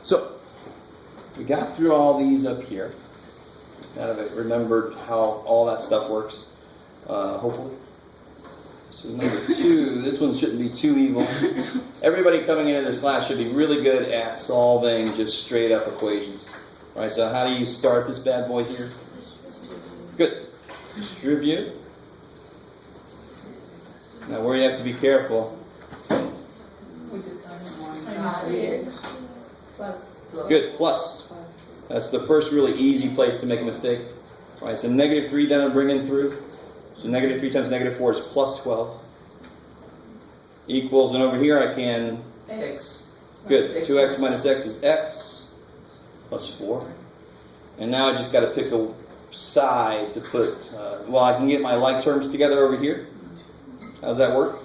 So, we got through all these up here. Now that I remembered how all that stuff works, hopefully. So number 2, this one shouldn't be too evil. Everybody coming into this class should be really good at solving just straight up equations. All right, so how do you start this bad boy here? Good. Distribute. Now where you have to be careful. Good, plus. That's the first really easy place to make a mistake. All right, so negative 3 then I'm bringing through. So negative 3 times negative 4 is plus 12. Equals, and over here I can... X. Good, 2x minus x is x plus 4. And now I just got to pick a side to put... well, I can get my like terms together over here. How's that work?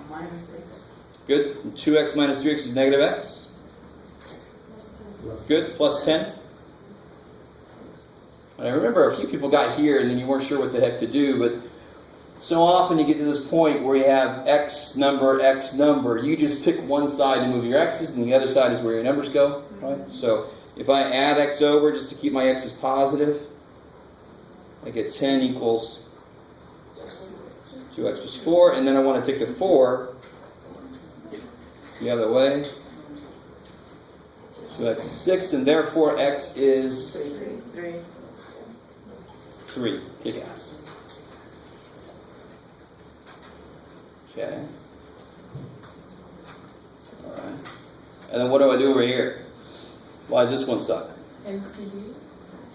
Minus x. Good, and 2x minus 3x is negative x. Good, plus 10. And I remember a few people got here and then you weren't sure what the heck to do, but so often you get to this point where you have x number, you just pick one side to move your x's and the other side is where your numbers go, right? So if I add x over just to keep my x's positive, I get 10 equals 2x plus 4, and then I want to take the 4 the other way. 2x is 6, and therefore x is 3. Kick ass. Okay. Alright. And then what do I do over here? Why does this one suck? LCD.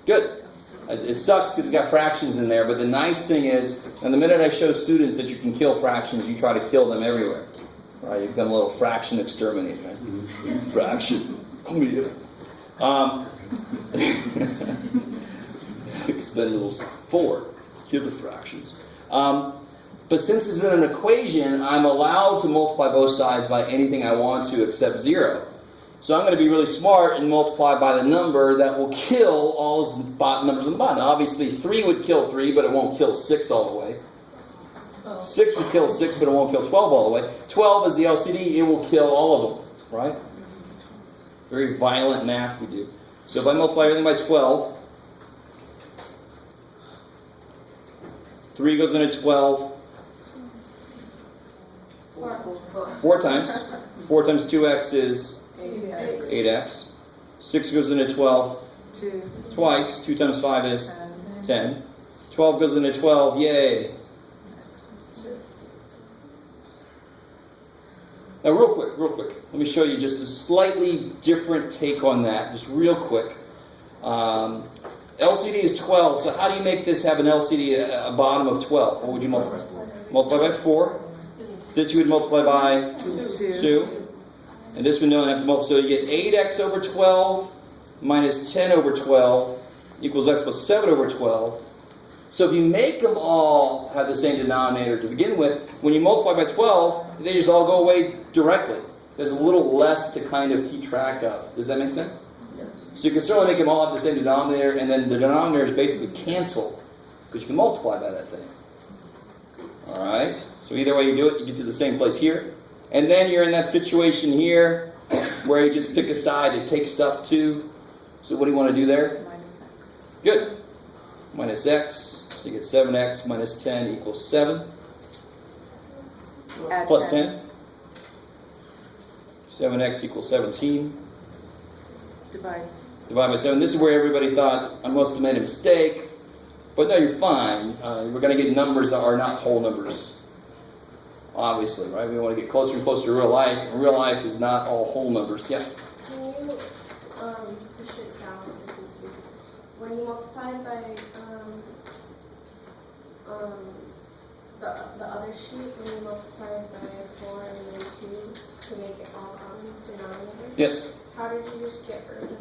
Good. It sucks because it's got fractions in there, but the nice thing is, and the minute I show students that you can kill fractions, you try to kill them everywhere. Right? You become a little fraction exterminator. Right? Fraction. Come here. Expendables 4. Kill the fractions. But since this is an equation, I'm allowed to multiply both sides by anything I want to except 0. So I'm going to be really smart and multiply by the number that will kill all those numbers on the bottom. Now, obviously, 3 would kill 3, but it won't kill 6 all the way. 6 would kill 6, but it won't kill 12 all the way. 12 is the LCD. It will kill all of them, right? Very violent math we do. So if I multiply everything by 12, 3 goes into 12. 4 times. 4 times 2x is 8x. 6 goes into 12 twice. 2 times 5 is 10. 12 goes into 12. Yay. Now real quick, let me show you just a slightly different take on that, just real quick. LCD is 12, so how do you make this have an LCD, a bottom of 12? What would you multiply? Multiply by 4. This you would multiply by 2. And this one you don't have to multiply, so you get 8x over 12 minus 10 over 12 equals x plus 7 over 12. So if you make them all have the same denominator to begin with, when you multiply by 12, they just all go away directly. There's a little less to kind of keep track of. Does that make sense? Yes. So you can certainly make them all have the same denominator, and then the denominators basically cancel, because you can multiply by that thing. Alright? So either way you do it, you get to the same place here. And then you're in that situation here, where you just pick a side to take stuff to. So what do you want to do there? Minus x. Good. Minus x. So you get 7x minus 10 equals 7. Plus 10. 7x equals 17. Divide. Divide by 7. This is where everybody thought, I must have made a mistake. But no, you're fine. We're going to get numbers that are not whole numbers. Obviously, right? We want to get closer and closer to real life. And real life is not all whole numbers. Yeah? Can you push it down so you can see? When you multiply by the other sheet, when you multiply by 4 and then 2 to make it all common denominator? Yes. How did you just get rid of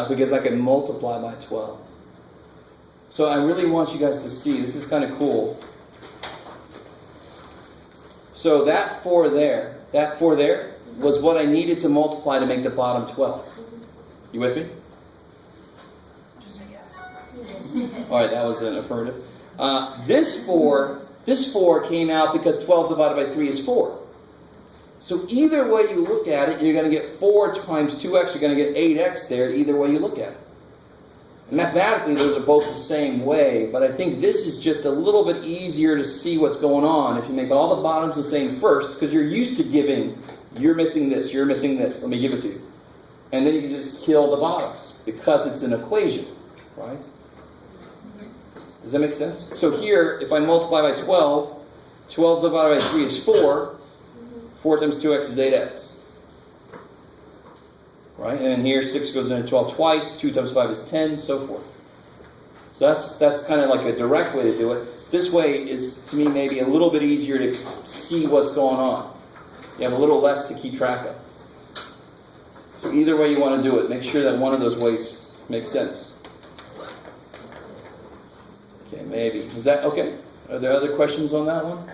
Because I can multiply by 12. So I really want you guys to see. This is kind of cool. So that 4 there was what I needed to multiply to make the bottom 12. You with me? Just say yes. All right, that was an affirmative. This 4 came out because 12 divided by 3 is 4. So either way you look at it, you're going to get 4 times 2x, you're going to get 8x there, either way you look at it. And mathematically, those are both the same way, but I think this is just a little bit easier to see what's going on if you make all the bottoms the same first, because you're used to giving, you're missing this, let me give it to you. And then you can just kill the bottoms, because it's an equation, right? Does that make sense? So here, if I multiply by 12, 12 divided by 3 is 4. 4 times 2x is 8x. Right? And then here, 6 goes into 12 twice. 2 times 5 is 10, so forth. So that's kind of like a direct way to do it. This way is, to me, maybe a little bit easier to see what's going on. You have a little less to keep track of. So either way you want to do it, make sure that one of those ways makes sense. Okay, maybe. Is that okay? Are there other questions on that one?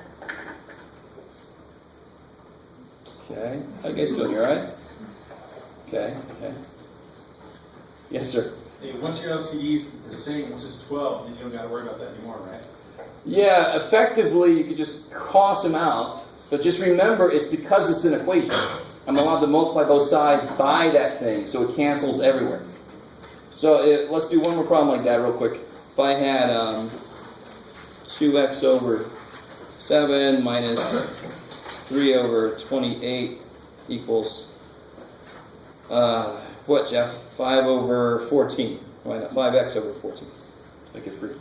Okay. How you guys doing? You all right? Okay. Yes, sir. Hey, once you LCD's the same, which is 12, then you don't got to worry about that anymore, right? Yeah, effectively you could just cross them out, but just remember it's because it's an equation. I'm allowed to multiply both sides by that thing, so it cancels everywhere. So let's do one more problem like that real quick. If I had 2x over 7 minus 3 over 28 equals, what, Jeff? 5 over 14. Why not? 5x over 14. Make it free.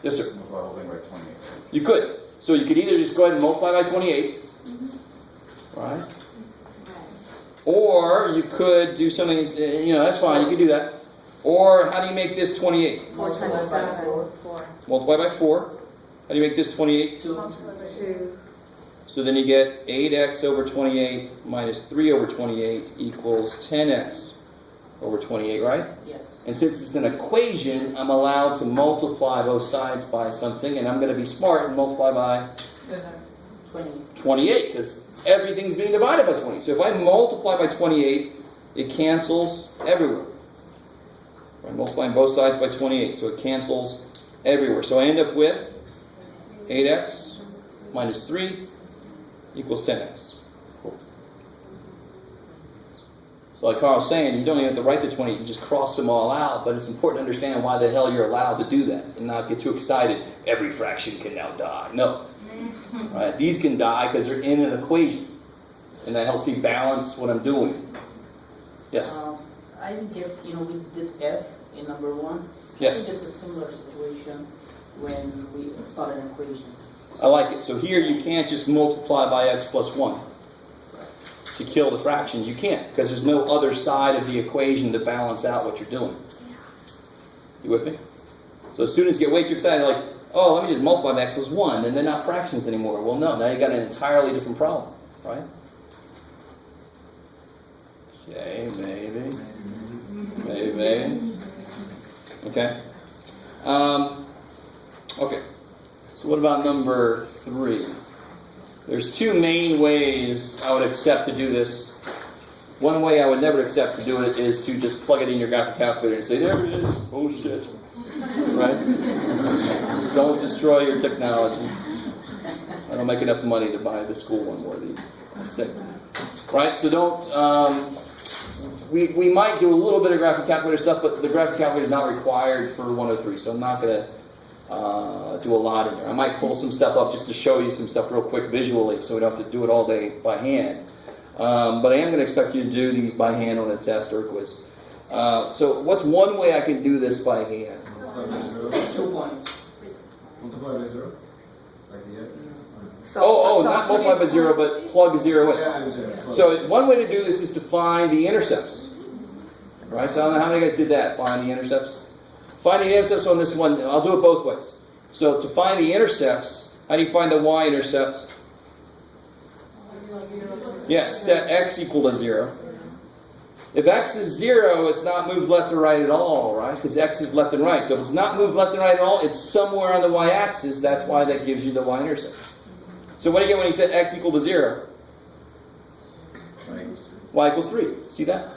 Yes, sir? Multiply the whole thing by 28. You could. So you could either just go ahead and multiply by 28, right? Or you could do something, that's fine, you could do that. Or how do you make this 28? 4 times 7. 4. Multiply by 4. How do you make this 28? 2. So then you get 8x over 28 minus 3 over 28 equals 10x over 28, right? Yes. And since it's an equation, I'm allowed to multiply both sides by something, and I'm going to be smart and multiply by 28, because everything's being divided by 20. So if I multiply by 28, it cancels everywhere. I'm multiplying both sides by 28, so it cancels everywhere. So I end up with 8x minus 3 equals 10x. Cool. So like Carl was saying, you don't even have to write the 20, you can just cross them all out, but it's important to understand why the hell you're allowed to do that and not get too excited. Every fraction can now die. No. Right? These can die because they're in an equation, and that helps me balance what I'm doing. Yes? I get, we did F in number 1. Yes. I think it's a similar situation when we start an equation. I like it. So here you can't just multiply by x plus 1 to kill the fractions. You can't, because there's no other side of the equation to balance out what you're doing. You with me? So students get way too excited, like, oh, let me just multiply by x plus 1, and they're not fractions anymore. Well, no, now you got an entirely different problem, right? Okay, maybe. Okay. Okay. So what about number 3? There's 2 main ways I would accept to do this. One way I would never accept to do it is to just plug it in your graphic calculator and say, there it is. Oh, shit. Right? Don't destroy your technology. I don't make enough money to buy the school one more of these. Right? So don't... We might do a little bit of graphic calculator stuff, but the graphic calculator is not required for 103, so I'm not going to do a lot in there. I might pull some stuff up just to show you some stuff real quick visually, so we don't have to do it all day by hand. But I am going to expect you to do these by hand on a test or a quiz. So what's one way I can do this by hand? 2 points. Multiply by 0? Like the Not multiply by 0, but plug 0 in. Yeah, 0. So one way to do this is to find the intercepts. Right? So I don't know how many guys did that, find the intercepts. Find the intercepts on this one. I'll do it both ways. So to find the intercepts, how do you find the y-intercept? Yes, set x equal to 0. If x is 0, it's not moved left or right at all, right? Because x is left and right. So if it's not moved left and right at all, it's somewhere on the y-axis. That's why that gives you the y-intercept. So what do you get when you set x equal to 0? Y equals 3. See that?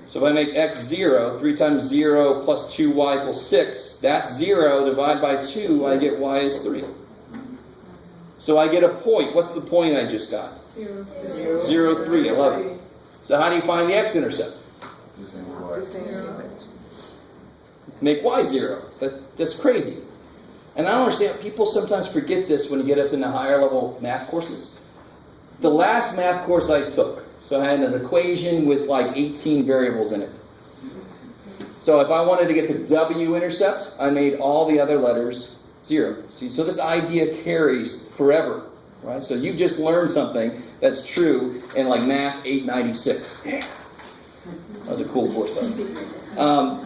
So if I make x 0, 3 times 0 plus 2y equals 6, that's 0. Divide by 2, I get y is 3. So I get a point. What's the point I just got? 0, 3. I love it. So how do you find the x-intercept? Make y 0. That's crazy. And I don't understand. People sometimes forget this when you get up in the higher level math courses. The last math course I took, so I had an equation with like 18 variables in it. So if I wanted to get the w-intercept, I made all the other letters 0. See, so this idea carries forever, right? So you've just learned something that's true in like Math 896. That was a cool course, though.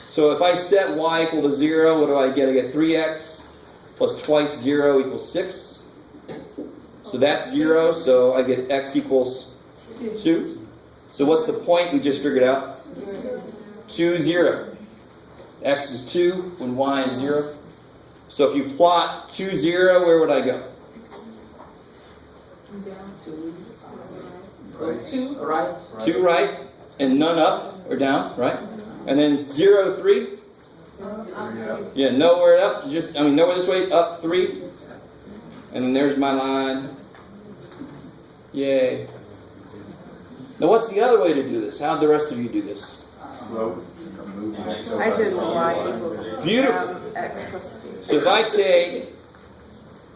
So if I set y equal to 0, what do I get? I get 3x plus twice 0 equals 6. So that's 0, so I get x equals 2. So what's the point we just figured out? 2, 0. X is 2 when y is 0. So if you plot 2, 0, where would I go? Two, right? 2 right, and none up or down, right? And then 0, 3. Yeah, nowhere up. Nowhere this way. Up 3. And then there's my line. Yay. Now what's the other way to do this? How'd the rest of you do this? Slope. I did y equals Beautiful. x plus b. So if I take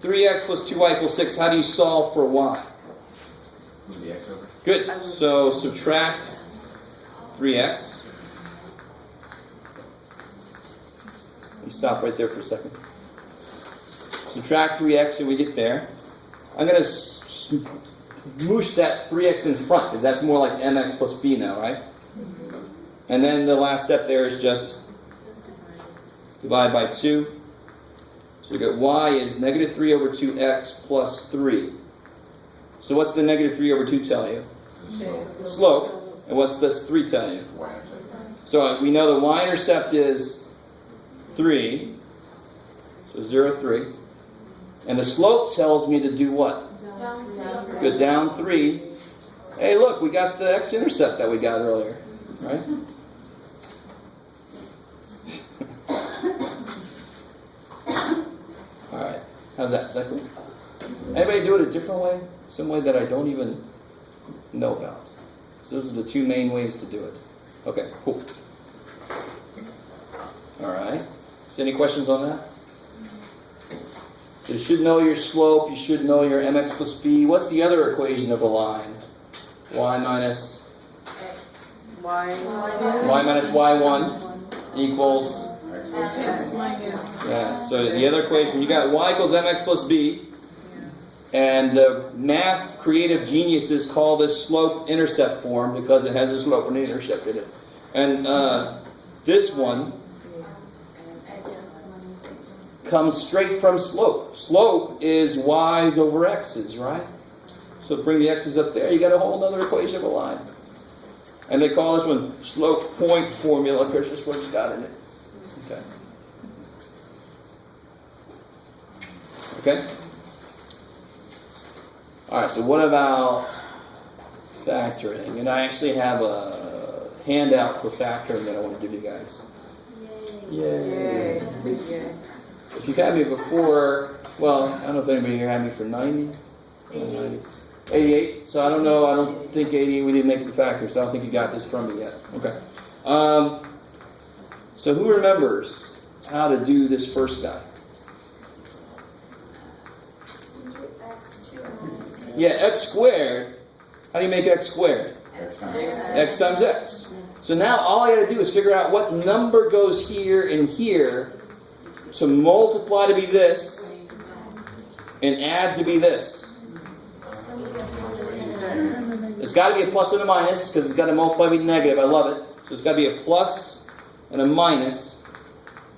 3x plus 2y equals 6, how do you solve for y? Move the x over. Good. So subtract 3x. Let me stop right there for a second. Subtract 3x and we get there. I'm going to smoosh that 3x in front because that's more like mx plus b now, right? And then the last step there is just divide by 2. So you get y is negative 3 over 2x plus 3. So what's the negative 3 over 2 tell you? Slope. And what's this 3 tell you? So we know the y-intercept is 3. So 0, 3. And the slope tells me to do what? Go down 3. Hey, look, we got the x-intercept that we got earlier, right? All right. How's that? Is that cool? Anybody do it a different way? Some way that I don't even know about. So those are the two main ways to do it. Okay, cool. All right. So any questions on that? So you should know your slope. You should know your mx plus b. What's the other equation of a line? Y minus y1 equals... Yeah, so the other equation, you got y equals mx plus b. And the math creative geniuses call this slope-intercept form because it has a slope and an intercept in it. And this one comes straight from slope. Slope is y's over x's, right? So bring the x's up there, you got a whole other equation of a line. And they call this one slope point formula because that's what it's got in it. Okay. Okay? Alright, so what about factoring? And I actually have a handout for factoring that I want to give you guys. Yay. If you've had me before, well, I don't know if anybody here had me for 90. 88. So I don't know. I don't think 80. We didn't make it to factor, so I don't think you got this from me yet. Okay. So who remembers how to do this first guy? Yeah, x squared. How do you make x squared? X times x. So now all I got to do is figure out what number goes here and here to multiply to be this and add to be this. It's got to be a plus and a minus because it's got to multiply to be negative. I love it. So it's got to be a plus and a minus.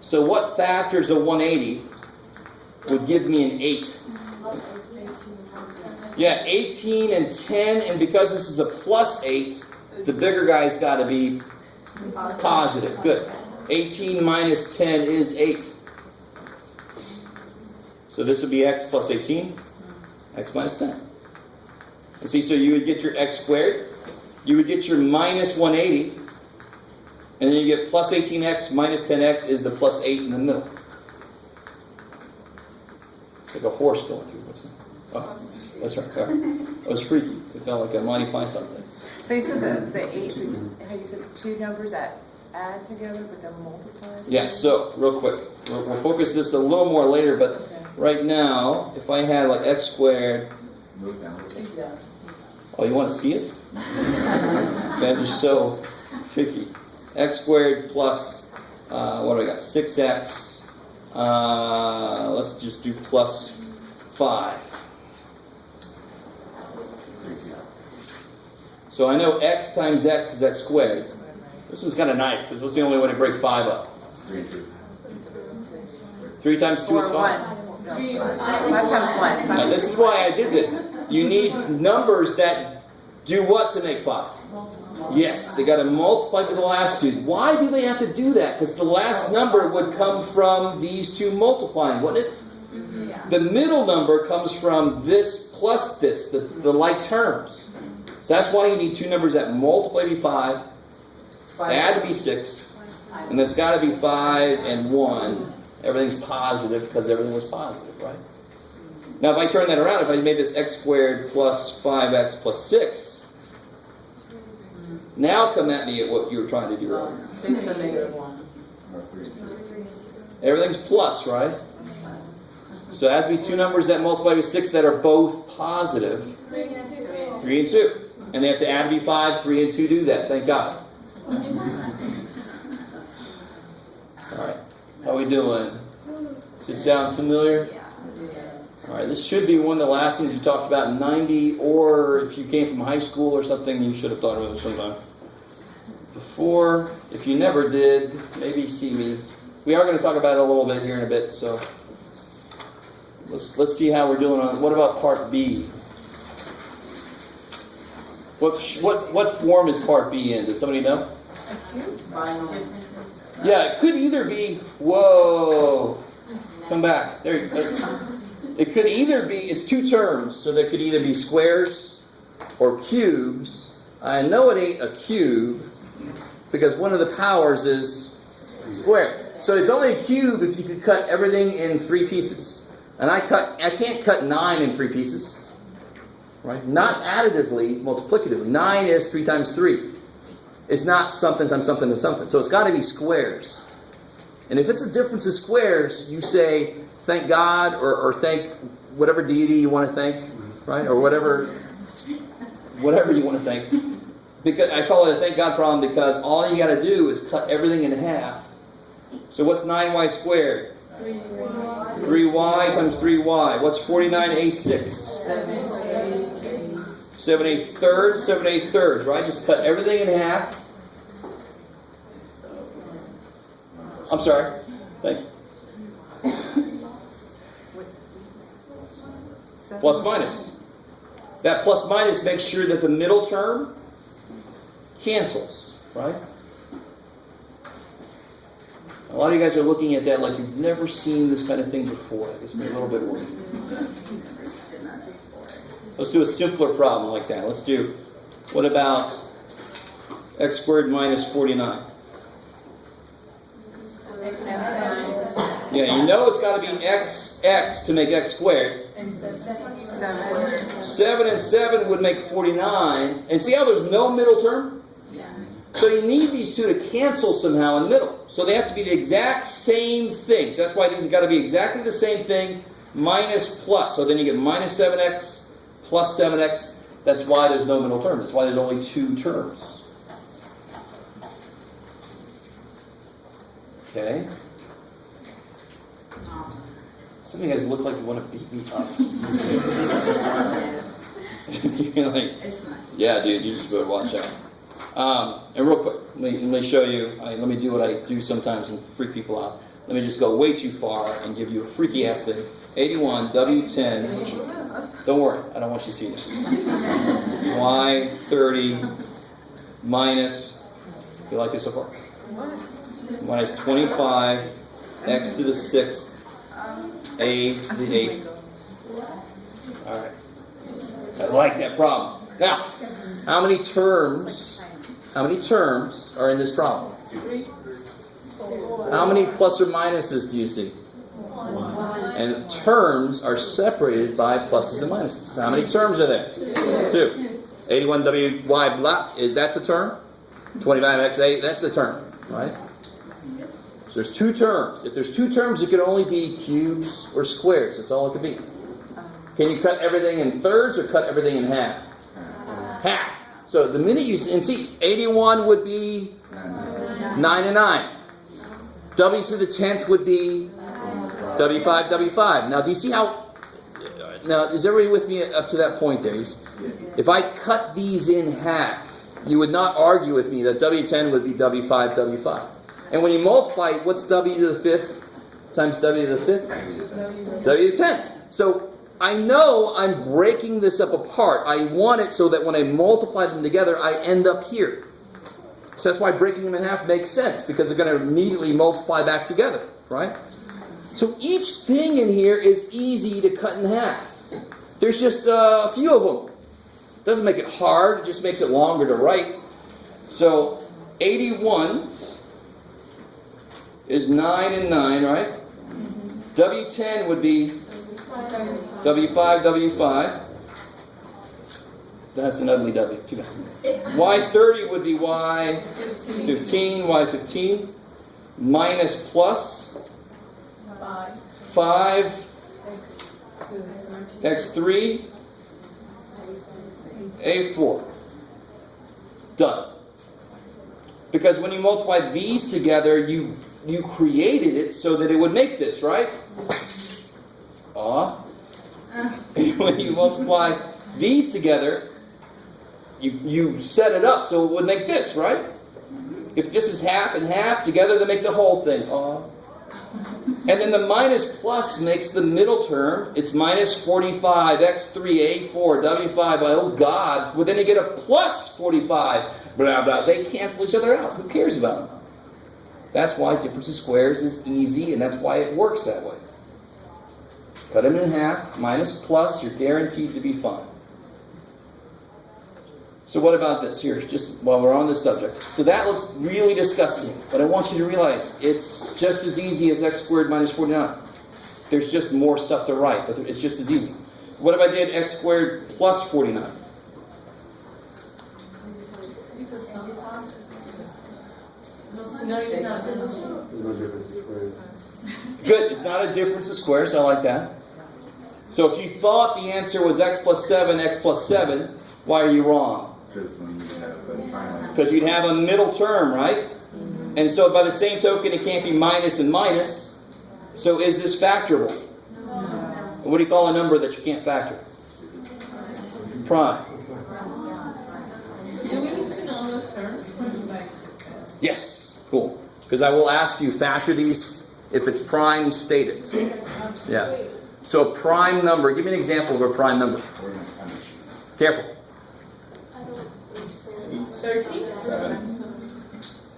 So what factors of 180 would give me an 8? Yeah, 18 and 10, and because this is a plus 8, the bigger guy's got to be positive. Good. 18 minus 10 is 8. So this would be x plus 18, x minus 10. You see, so you would get your x squared, you would get your minus 180, and then you get plus 18x minus 10x is the plus 8 in the middle. It's like a horse going through. What's that? Oh, that's right. That was freaky. It felt like a Monty Python thing. So you said the 8, how you said two numbers that add together but then multiply? Yes, so real quick. We'll focus this a little more later, but Okay. right now, if I had like x squared, Move down a little bit. Yeah. oh, you want to see it? Guys are so tricky. X squared plus, what do I got? 6x. Let's just do plus 5. So I know x times x is x squared. This one's kind of nice because what's the only way to break 5 up? 3 and 2. 3 times 2 is Or 5. 1. 5 times 1. Now, this is why I did this. You need numbers that do what to make 5? Yes, they got to multiply to the last two. Why do they have to do that? Because the last number would come from these two multiplying, wouldn't it? The middle number comes from this plus this, the like terms. So that's why you need two numbers that multiply to be 5, add to be 6, and there's got to be 5 and 1. Everything's positive because everything was positive, right? Now if I turn that around, if I made this x squared plus 5x plus 6, now come at me at what you were trying to do earlier. 6 and negative 1. Or 3 and 2. Everything's plus, right? So it has to be two numbers that multiply to 6 that are both positive. 3 and 2. And they have to add to be 5. 3 and 2 do that. Thank God. Alright. How are we doing? Does this sound familiar? Alright, this should be one of the last things you talked about in 90, or if you came from high school or something, you should have thought about it sometime. Before, if you never did, maybe see me. We are going to talk about it a little bit here in a bit, so let's see how we're doing on it. What about part B? What form is part B in? Does somebody know? Yeah, it could either be, whoa, come back. There you go. It could either be, it's two terms, so there could either be squares or cubes. I know it ain't a cube because one of the powers is square. So it's only a cube if you could cut everything in 3 pieces. And I can't cut 9 in 3 pieces. Right? Not additively, multiplicatively. 9 is 3 times 3. It's not something times something to something. So it's got to be squares. And if it's a difference of squares, you say, thank God, or thank whatever deity you want to thank, right? Or whatever you want to thank. Because I call it a thank God problem because all you got to do is cut everything in half. So what's 9y squared? 3y times 3y. What's 49a6? 7 8 thirds, right? Just cut everything in half. I'm sorry. Thank you. Plus minus. That plus minus makes sure that the middle term cancels, right? A lot of you guys are looking at that like you've never seen this kind of thing before. It gets me a little bit worried. Let's do a simpler problem like that. Let's do, what about x squared minus 49? Yeah, you know it's got to be x to make x squared. 7 and 7 would make 49. And see how there's no middle term? So you need these two to cancel somehow in the middle. So they have to be the exact same thing. So that's why these have got to be exactly the same thing, minus plus. So then you get minus 7x plus 7x. That's why there's no middle term. That's why there's only 2 terms. Okay? Some of you guys look like you want to beat me up. You're like, yeah, dude, you just better watch out. And real quick, let me show you. Let me do what I do sometimes and freak people out. Let me just go way too far and give you a freaky ass thing. 81 W10. Don't worry, I don't want you to see this. Y30 minus. You like this so far? Minus 25 x to the 6th. A to the 8th. Alright. I like that problem. Now, how many terms are in this problem? 3. How many plus or minuses do you see? 1. And terms are separated by pluses and minuses. How many terms are there? 2. 81WY blah, that's a term. 25XA, that's the term, right? So there's 2 terms. If there's 2 terms, it can only be cubes or squares. That's all it could be. Can you cut everything in thirds or cut everything in half? Half. So the minute you, and see, 81 would be 9 and 9. W to the 10th would be W5, W5. Now, do you see how, now, is everybody with me up to that point there? If I cut these in half, you would not argue with me that W10 would be W5, W5. And when you multiply, what's W to the 5th times W to the 5th? W to the 10th. So, I know I'm breaking this up apart. I want it so that when I multiply them together, I end up here. So that's why breaking them in half makes sense, because they're going to immediately multiply back together, right? So each thing in here is easy to cut in half. There's just a few of them. Doesn't make it hard, it just makes it longer to write. So 81 is 9 and 9, right? W10 would be W5, W5. That's an ugly W. Too bad. Y30 would be Y15, Y15. Minus plus 5, X3, A4. Done. Because when you multiply these together, you created it so that it would make this, right? When you multiply these together, you set it up so it would make this, right? If this is half and half, together they make the whole thing. And then the minus plus makes the middle term. It's minus 45, X3, A4, W5. Oh God. Well, then you get a plus 45. Blah, blah. They cancel each other out. Who cares about them? That's why difference of squares is easy, and that's why it works that way. Cut them in half, minus plus, you're guaranteed to be fine. So what about this? Here, just while we're on this subject. So that looks really disgusting, but I want you to realize it's just as easy as x squared minus 49. There's just more stuff to write, but it's just as easy. What if I did x squared plus 49? No, you're not. There's no difference in squares. Good, it's not a difference of squares, I like that. So if you thought the answer was x plus 7, why are you wrong? Because you'd have a middle term, right? And so by the same token, it can't be minus and minus. So is this factorable? What do you call a number that you can't factor? Prime. Do we need to know those terms? Yes, cool. Because I will ask you, factor these if it's prime stated. Yeah. So a prime number, give me an example of a prime number. Careful. 13?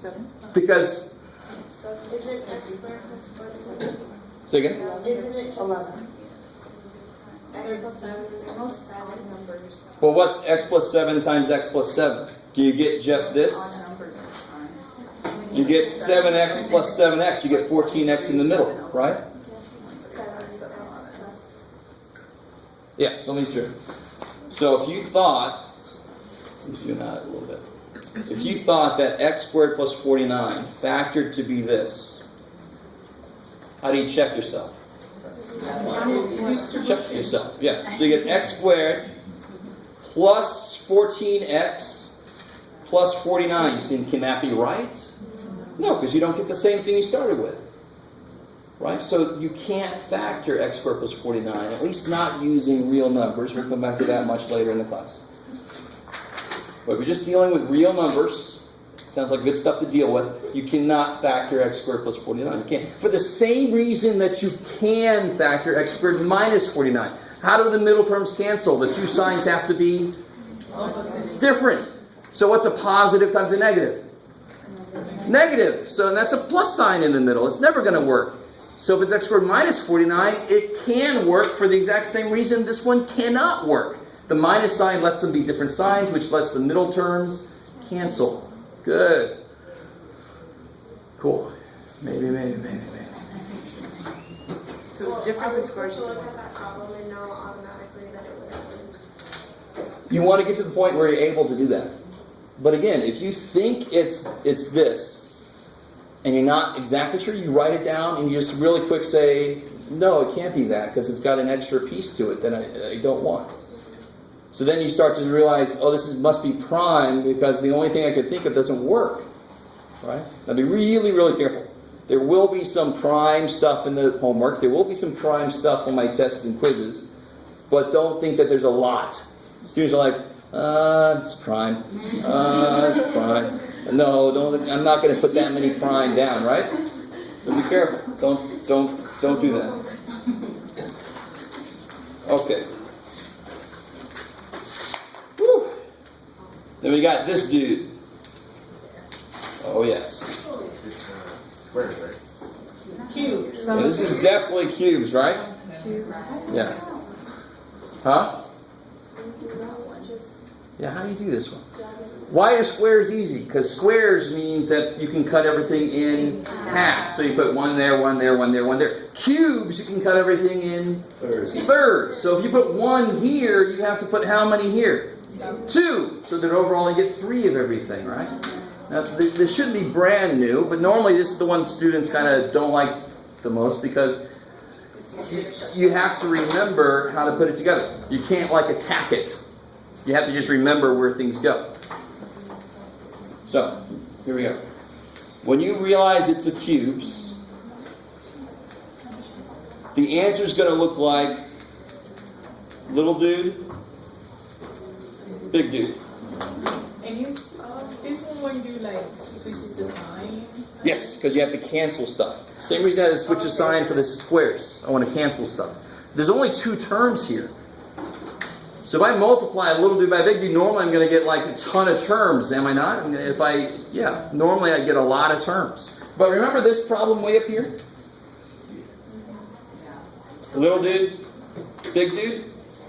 7. Because, Isn't x squared plus 47? say again? Isn't it just 11? X plus 7, almost 7 numbers. Well, what's x plus 7 times x plus 7? Do you get just this? You get 7x plus 7x. You get 14x in the middle, right? 7x plus. Yeah, so let me show you. So if you thought, let me zoom out a little bit. If you thought that x squared plus 49 factored to be this, how do you check yourself? Check yourself, yeah. So you get x squared plus 14x plus 49. So can that be right? No, because you don't get the same thing you started with. Right? So you can't factor x squared plus 49, at least not using real numbers. We'll come back to that much later in the class. But if you're just dealing with real numbers, sounds like good stuff to deal with, you cannot factor x squared plus 49. You can't. For the same reason that you can factor x squared minus 49. How do the middle terms cancel? The two signs have to be different. So what's a positive times a negative? Negative. So that's a plus sign in the middle. It's never going to work. So if it's x squared minus 49, it can work for the exact same reason this one cannot work. The minus sign lets them be different signs, which lets the middle terms cancel. Good. Cool. Maybe. So Well, difference are in we squares. supposed to look at that problem and know automatically that it would happen? You want to get to the point where you're able to do that. But again, if you think it's this, and you're not exactly sure, you write it down and you just really quick say, no, it can't be that because it's got an extra piece to it that I don't want. So then you start to realize, oh, must be prime because the only thing I could think of doesn't work. Right? Now be really, really careful. There will be some prime stuff in the homework. There will be some prime stuff on my tests and quizzes. But don't think that there's a lot. Students are like, it's prime. It's prime. No, don't. I'm not going to put that many prime down, right? So be careful. Don't do that. Okay. Whew. Then we got this dude. Oh yes. Squares, right? Cubes. So this is definitely cubes, right? Yeah. Huh? Yeah, how do you do this one? Why are squares easy? Because squares means that you can cut everything in half. So you put one there, one there, one there, one there. Cubes, you can cut everything in thirds. So if you put one here, you have to put how many here? 2. So that overall you get 3 of everything, right? Now, this shouldn't be brand new, but normally this is the one students kind of don't like the most because you have to remember how to put it together. You can't attack it. You have to just remember where things go. So, here we go. When you realize it's a cubes, the answer is going to look like little dude, big dude. And this one when you switch the sign? Yes, because you have to cancel stuff. Same reason I had to switch a sign for the squares. I want to cancel stuff. There's only 2 terms here. So if I multiply a little dude by a big dude, normally I'm going to get a ton of terms, am I not? Normally I get a lot of terms. But remember this problem way up here? Little dude, big dude.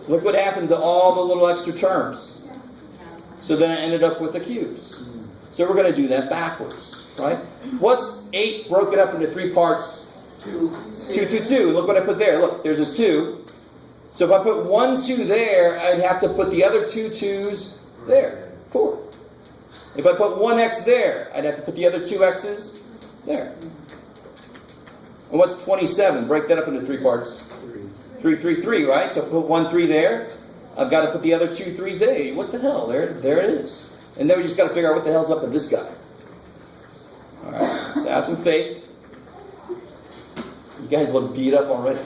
Look what happened to all the little extra terms. So then I ended up with the cubes. So we're going to do that backwards, right? What's 8 broken up into 3 parts? 2, 2, 2. Look what I put there. Look, there's a 2. So if I put 1 2 there, I'd have to put the other 2 2's there. 4. If I put 1 x there, I'd have to put the other 2 x's there. And what's 27? Break that up into 3 parts. 3, 3, 3, right? So if I put 1 3 there, I've got to put the other 2 3's there. Hey, what the hell? There it is. And then we just got to figure out what the hell's up with this guy. All right. So have some faith. You guys look beat up already.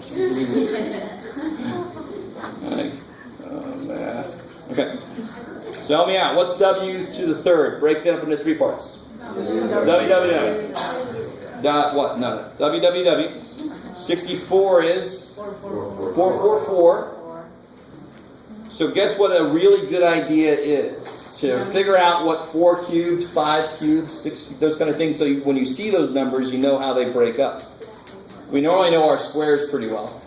Math. Okay. So help me out. What's w to the 3rd? Break that up into 3 parts. www. Dot what? No. www. 64 is 444. So guess what a really good idea is? To figure out what 4 cubed, 5 cubed, 6 cubed, those kind of things. So when you see those numbers, you know how they break up. We normally know our squares pretty well.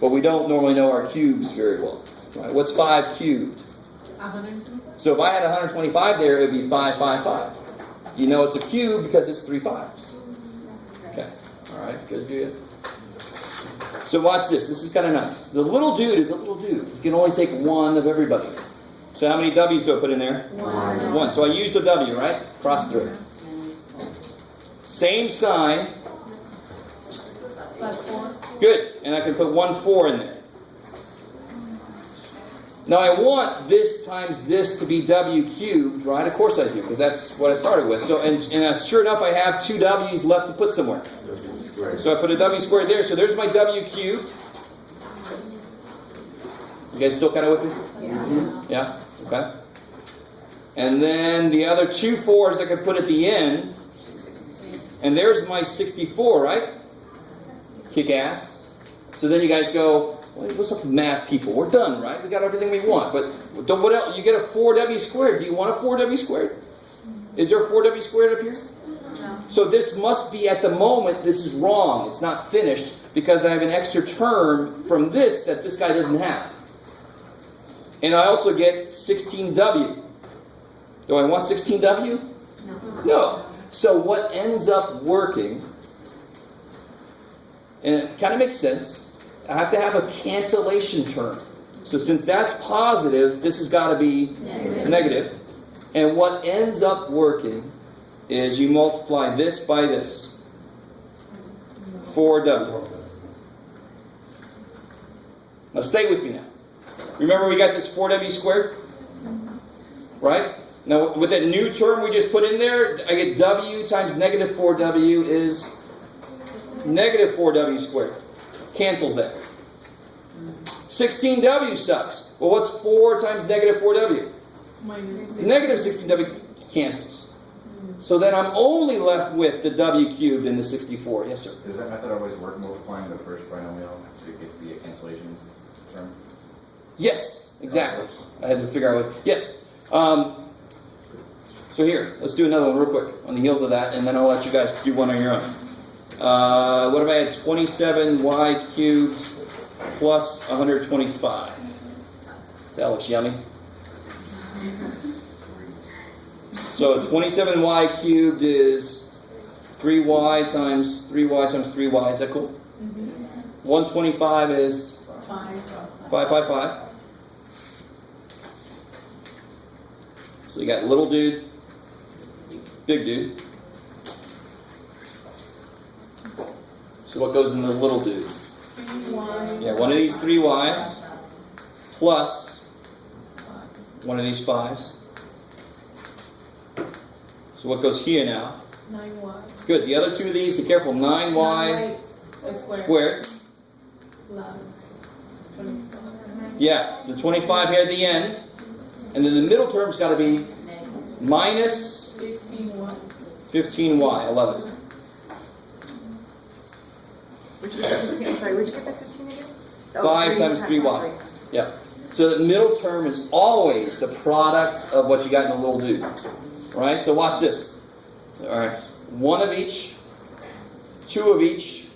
But we don't normally know our cubes very well. Right? What's 5 cubed? 125. So if I had 125 there, it would be 5, 5, 5. You know it's a cube because it's 3 5s. Okay. All right. Good, good. So watch this. This is kind of nice. The little dude is a little dude. You can only take 1 of everybody. So how many W's do I put in there? 1. So I used a W, right? Cross through. Same sign. Good. And I can put 1 4 in there. Now I want this times this to be W cubed, right? Of course I do, because that's what I started with. So and sure enough, I have 2 W's left to put somewhere. So I put a W squared there. So there's my W cubed. You guys still kind of with me? Yeah. Okay. And then the other 2 4s I could put at the end. And there's my 64, right? Kick ass. So then you guys go, well, what's up with math people? We're done, right? We got everything we want. But what else? You get a 4W squared. Do you want a 4W squared? Is there a 4W squared up here? No. So this must be, at the moment, this is wrong. It's not finished because I have an extra term from this that this guy doesn't have. And I also get 16W. Do I want 16W? No. So what ends up working And it kind of makes sense. I have to have a cancellation term. So since that's positive, this has got to be negative. And what ends up working is you multiply this by this. 4W. Now stay with me now. Remember we got this 4W squared? Right? Now with that new term we just put in there, I get W times negative 4W is negative 4W squared. Cancels that. 16W sucks. Well, what's 4 times negative 4W? Minus Negative 16W cancels. So then I'm only left with the W cubed and the 64. Yes, sir? Does that method always work, multiplying the first binomial to get the cancellation term? Yes, exactly. I had to figure out what. Yes. So here, let's do another one real quick on the heels of that, and then I'll let you guys do one on your own. What if I had 27y cubed plus 125? That looks yummy. So 27y cubed is 3y times 3y times 3y. Is that cool? 125 is 555. So you got little dude, big dude. So what goes in the little dude? 3y. Yeah, one of these 3y's plus one of these 5's. So what goes here now? 9y. Good. The other two of these, be careful. 9y squared. Plus 25. Yeah, the 25 here at the end. And then the middle term's got to be minus 15y. 15y. 11. Where'd you get the 15? Sorry, where'd you get the 15 again? 5 times 3y. Yeah. So the middle term is always the product of what you got in the little dude. Right? So watch this. All right. One of each, two of each,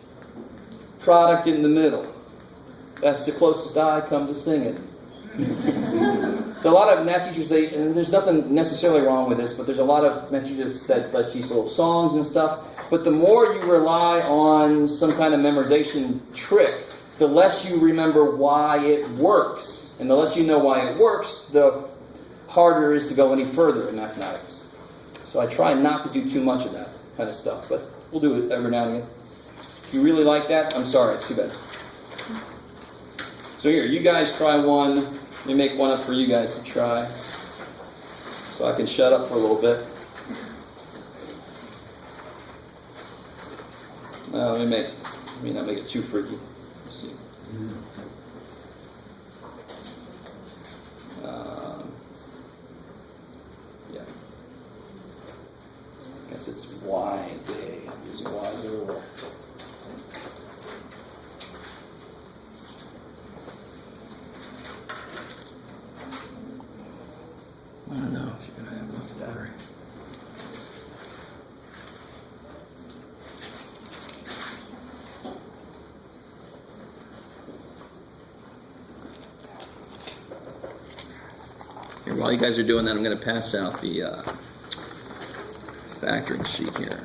product in the middle. That's the closest I come to singing. So a lot of math teachers, and there's nothing necessarily wrong with this, but there's a lot of math teachers that teach little songs and stuff. But the more you rely on some kind of memorization trick, the less you remember why it works. And the less you know why it works, the harder it is to go any further in mathematics. So I try not to do too much of that kind of stuff, but we'll do it every now and again. If you really like that, I'm sorry, it's too bad. So here, you guys try one. Let me make one up for you guys to try, so I can shut up for a little bit. Let me not make it too freaky. Let's see. Yeah. I guess it's Y day. I'm using Y's everywhere. I don't know if you're going to have enough battery. Here, while you guys are doing that, I'm going to pass out the factoring sheet here.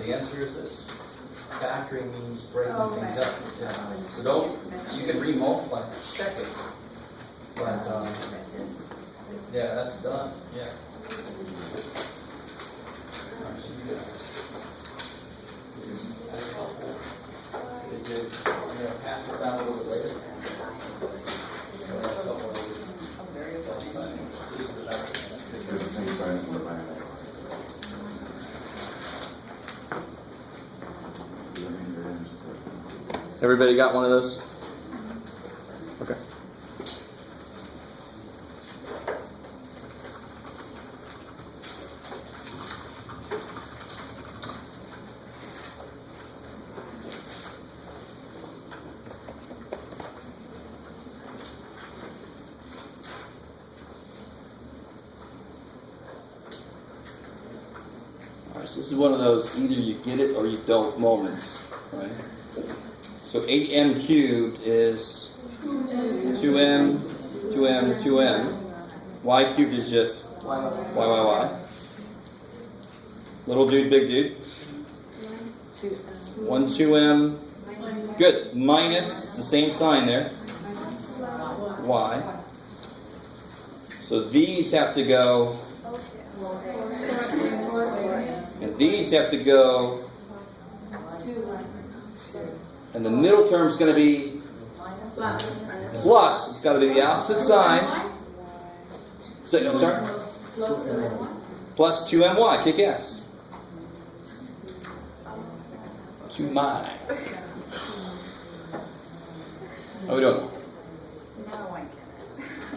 the answer is this. Factoring means breaking things up. Yeah. So don't, you can re-multiply and check it. But, yeah, that's done. Yeah. Alright, so you got I'm going to pass this out a little bit later. There's the same sign as the line. Everybody got one of those? Okay. All right, so this is one of those either you get it or you don't moments, right? So 8m cubed is 2m, 2m, 2m. Y cubed is just y. Little dude, big dude. 1, 2m. Good. Minus, it's the same sign there. Y. So these have to go, and these have to go, and the middle term is going to be plus. It's got to be the opposite sign. So, I'm sorry? Plus 2my. Kick ass. 2my. How are we doing?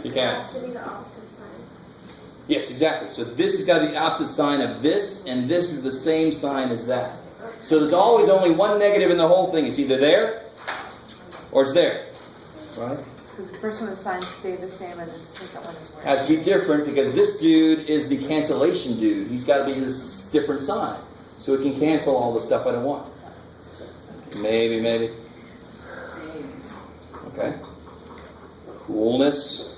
Kick ass. To be the opposite sign. Yes, exactly. So this has got to be the opposite sign of this, and this is the same sign as that. So there's always only one negative in the whole thing. It's either there or it's there. Right? So the first one, the signs stay the same, and the second one is where? Has to be different because this dude is the cancellation dude. He's got to be this different sign. So it can cancel all the stuff I don't want. Maybe. Okay. Coolness.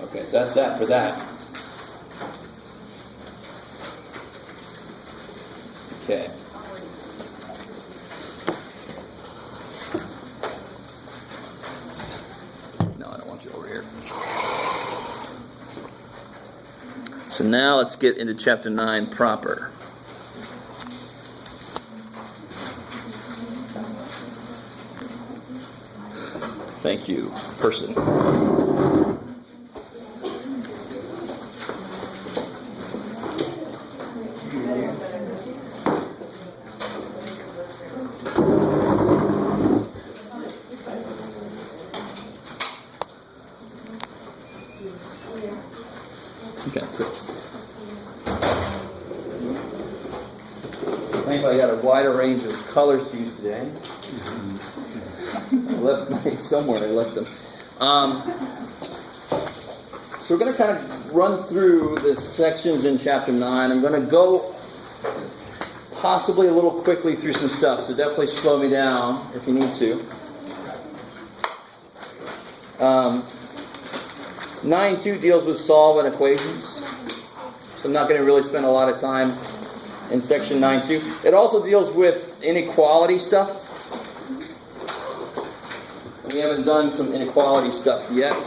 Okay, so that's that for that. Okay. No, I don't want you over here. So now let's get into chapter 9 proper. Thank you, person. Okay, good. Anybody got a wider range of colors to use today? I left mine somewhere. I left them. So we're going to kind of run through the sections in chapter 9. I'm going to go possibly a little quickly through some stuff, so definitely slow me down if you need to. 9.2 deals with solvent equations. So I'm not going to really spend a lot of time in section 9.2. It also deals with inequality stuff. We haven't done some inequality stuff yet.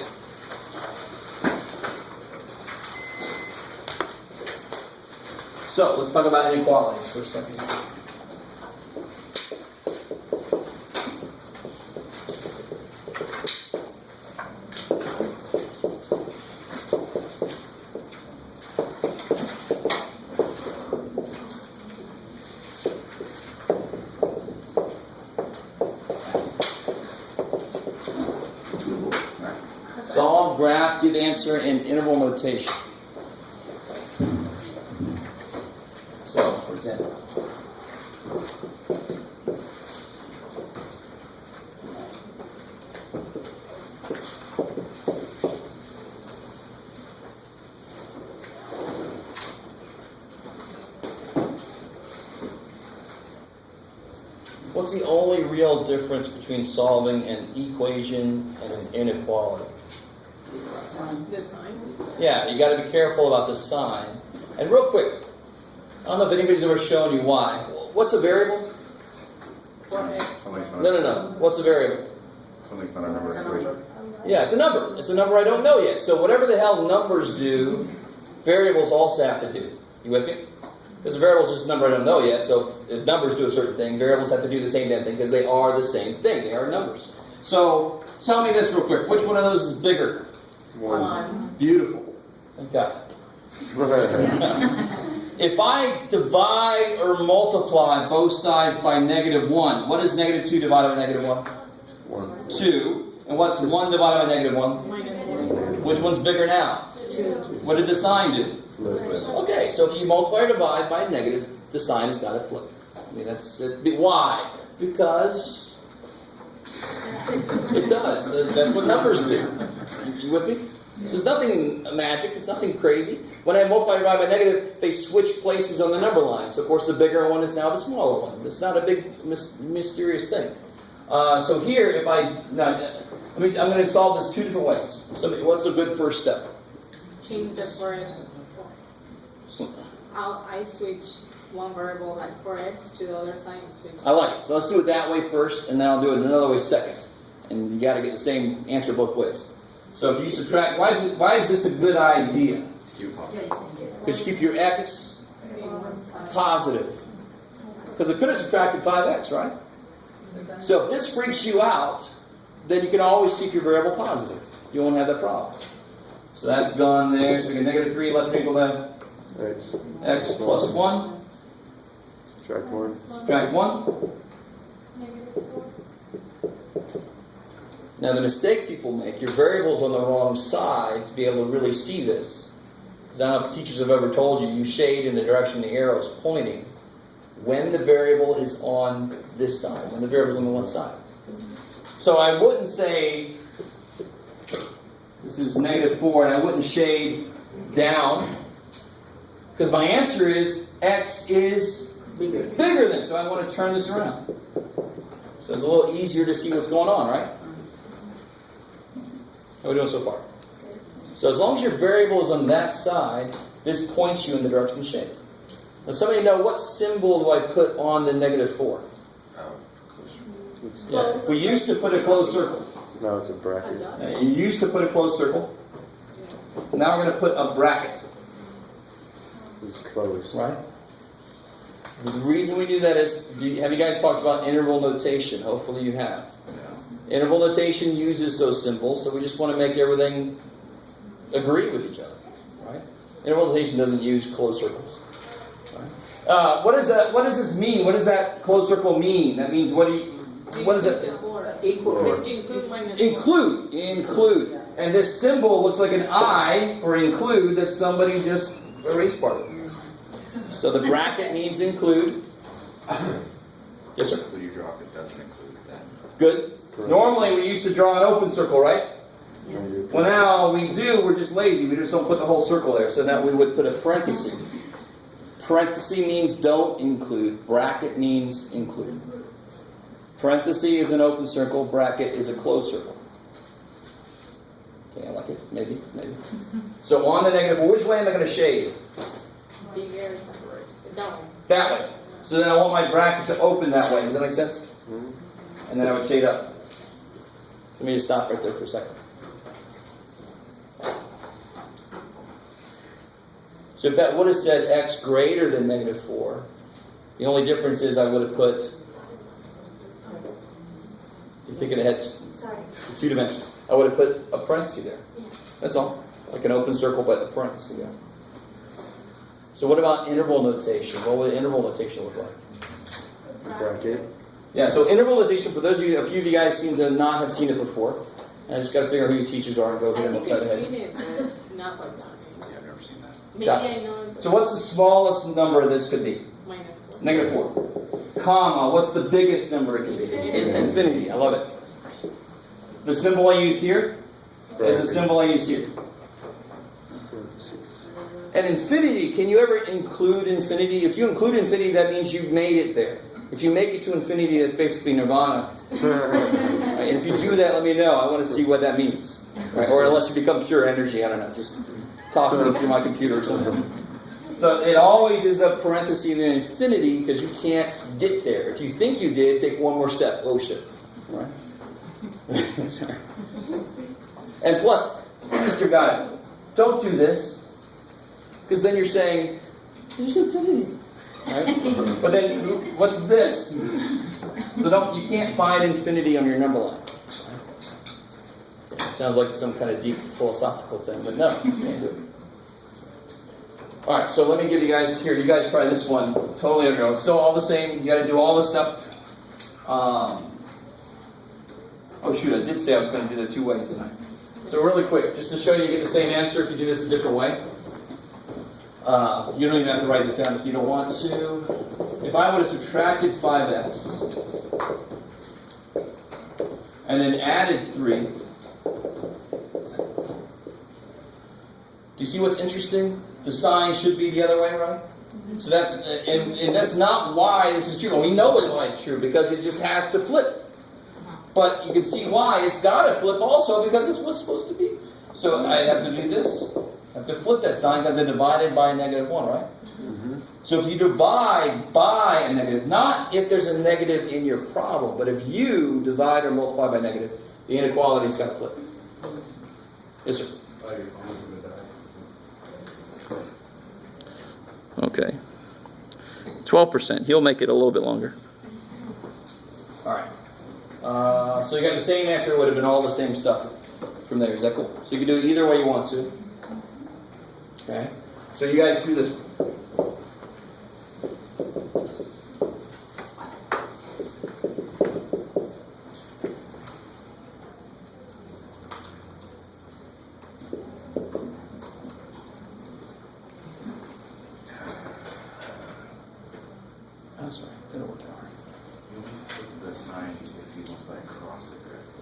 So let's talk about inequalities for a second. Solve, graph, give answer, and interval notation. So, for example, what's the only real difference between solving an equation and an inequality? The sign. Yeah, you got to be careful about the sign. And real quick, I don't know if anybody's ever shown you Y. What's a variable? For X. Something's not, No. What's a variable? something's not a number It's a equation. number. Yeah, it's a number. It's a number I don't know yet. So whatever the hell numbers do, variables also have to do. You with me? Because a variable is just a number I don't know yet. So if numbers do a certain thing, variables have to do the same damn thing because they are the same thing. They are numbers. So tell me this real quick. Which one of those is bigger? One. Beautiful. Thank God. If I divide or multiply both sides by -1, what is -2 divided by -1? 2. And what's 1 divided by -1? -1. Which one's bigger now? 2. What did the sign do? Okay, so if you multiply or divide by a negative, the sign has got to flip. I mean, that's it. Why? Because it does. That's what numbers do. You with me? So there's nothing magic. It's nothing crazy. When I multiply or divide by negative, they switch places on the number line. So, of course, the bigger one is now the smaller one. It's not a big, mysterious thing. So here, if I'm going to solve this two different ways. So what's a good first step? Change the for X. I switch one variable like for X to the other side and switch. I like it. So let's do it that way first, and then I'll do it another way second. And you got to get the same answer both ways. So if you subtract, why is this a good idea? Because you keep your X positive. Because it could have subtracted 5X, right? So if this freaks you out, then you can always keep your variable positive. You won't have that problem. So that's gone there. So you get -3 less than or equal to X plus 1. Subtract 1. Subtract 1. Now the mistake people make, your variable's on the wrong side to be able to really see this. Because I don't know if teachers have ever told you, you shade in the direction the arrow is pointing when the variable is on this side, when the variable's on the left side. So I wouldn't say, this is -4, and I wouldn't shade down, because my answer is X is bigger than, so I want to turn this around. So it's a little easier to see what's going on, right? How are we doing so far? So as long as your variable is on that side, this points you in the direction of shade. Now somebody know, what symbol do I put on the -4? Yeah. We used to put a closed circle. No, it's a bracket. You used to put a closed circle. Now we're going to put a bracket. It's closed. Right? The reason we do that is, have you guys talked about interval notation? Hopefully you have. Interval notation uses those symbols, so we just want to make everything agree with each other. Right? Interval notation doesn't use closed circles. Right? What does this mean? What does that closed circle mean? That means what is it? Equal. Include. And this symbol looks like an I for include that somebody just erased part of it. So the bracket means include. Yes, sir? When you drop it, doesn't include that. Good. Normally we used to draw an open circle, right? Well, now we do, we're just lazy. We just don't put the whole circle there. So now we would put a parenthesis. Parenthesis means don't include. Bracket means include. Parenthesis is an open circle. Bracket is a closed circle. Okay, I like it. Maybe. So on the -4, which way am I going to shade? Bigger. Down. That way. So then I want my bracket to open that way. Does that make sense? And then I would shade up. So let me just stop right there for a second. So if that would have said X greater than -4, the only difference is I would have put, you're thinking ahead, two dimensions. I would have put a parenthesis there. That's all. Like an open circle, but a parenthesis there. So what about interval notation? What would interval notation look like? Bracket. Yeah, so interval notation, for those of you, a few of you guys seem to not have seen it before. And I just got to figure out who your teachers are and go hit them upside the I've head. seen it, but not like that. Yeah, I've never seen that. Maybe Gotcha. I know it, but So what's the smallest number this could be? -4. -4. Comma, what's the biggest number it could be? Infinity. I love it. The symbol I used here is the symbol I used here. And infinity, can you ever include infinity? If you include infinity, that means you've made it there. If you make it to infinity, that's basically nirvana. Right? And if you do that, let me know. I want to see what that means. Right? Or unless you become pure energy, I don't know. Just talk to me through my computer or something. So it always is a parenthesis and an infinity because you can't get there. If you think you did, take one more step. Oh shit. Right? Sorry. And plus, Mr. Guy, don't do this. Because then you're saying, there's infinity. Right? But then, what's this? So you can't find infinity on your number line. Sounds like some kind of deep philosophical thing, but no, you can't do it. Alright, so let me give you guys, here, you guys try this one, totally on your own. Still all the same, you got to do all this stuff. Oh shoot, I did say I was going to do that 2 ways tonight. So really quick, just to show you get the same answer if you do this a different way. You don't even have to write this down if you don't want to. If I would have subtracted 5x and then added 3, do you see what's interesting? The sign should be the other way, right? So that's and that's not why this is true. And we know why it's true because it just has to flip. But you can see why it's got to flip also because it's what's supposed to be. So I have to do this. I have to flip that sign because I divided by a -1, right? Mm-hmm. So if you divide by a negative, not if there's a negative in your problem, but if you divide or multiply by negative, the inequality's got to flip. Yes, sir. Okay. 12%. He'll make it a little bit longer. All right. So you got the same answer. It would have been all the same stuff from there. Is that cool? So you can do it either way you want to. Okay. So you guys do this.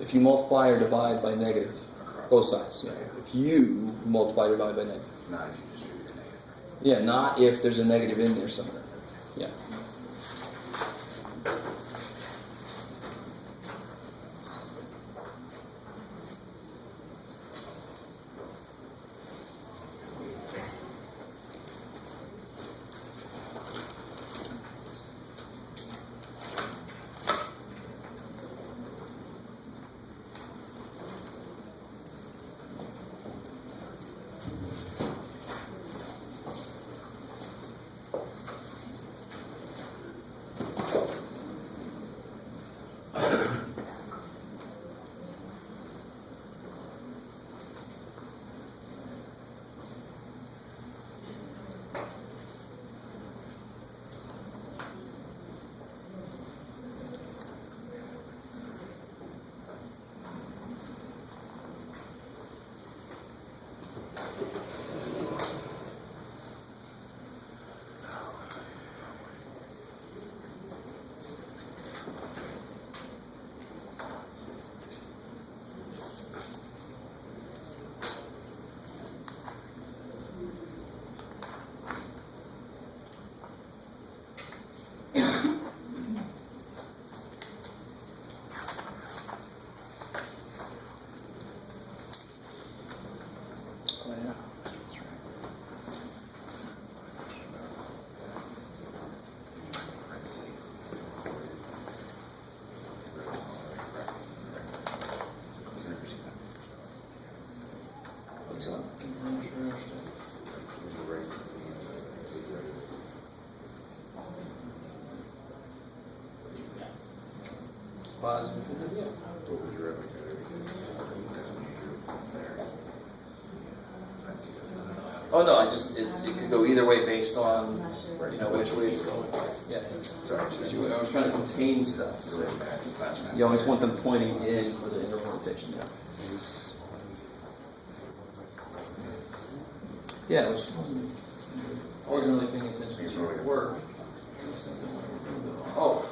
If you multiply or divide by negative, both sides. Yeah. If you multiply or divide by negative. Not if you distribute a negative. Yeah, not if there's a negative in there somewhere. Yeah. Oh no, it could go either way based on which way it's going. Yeah. I was trying to contain stuff. So you always want them pointing in for the inner rotation. Yeah, I wasn't really paying attention to your work. Oh.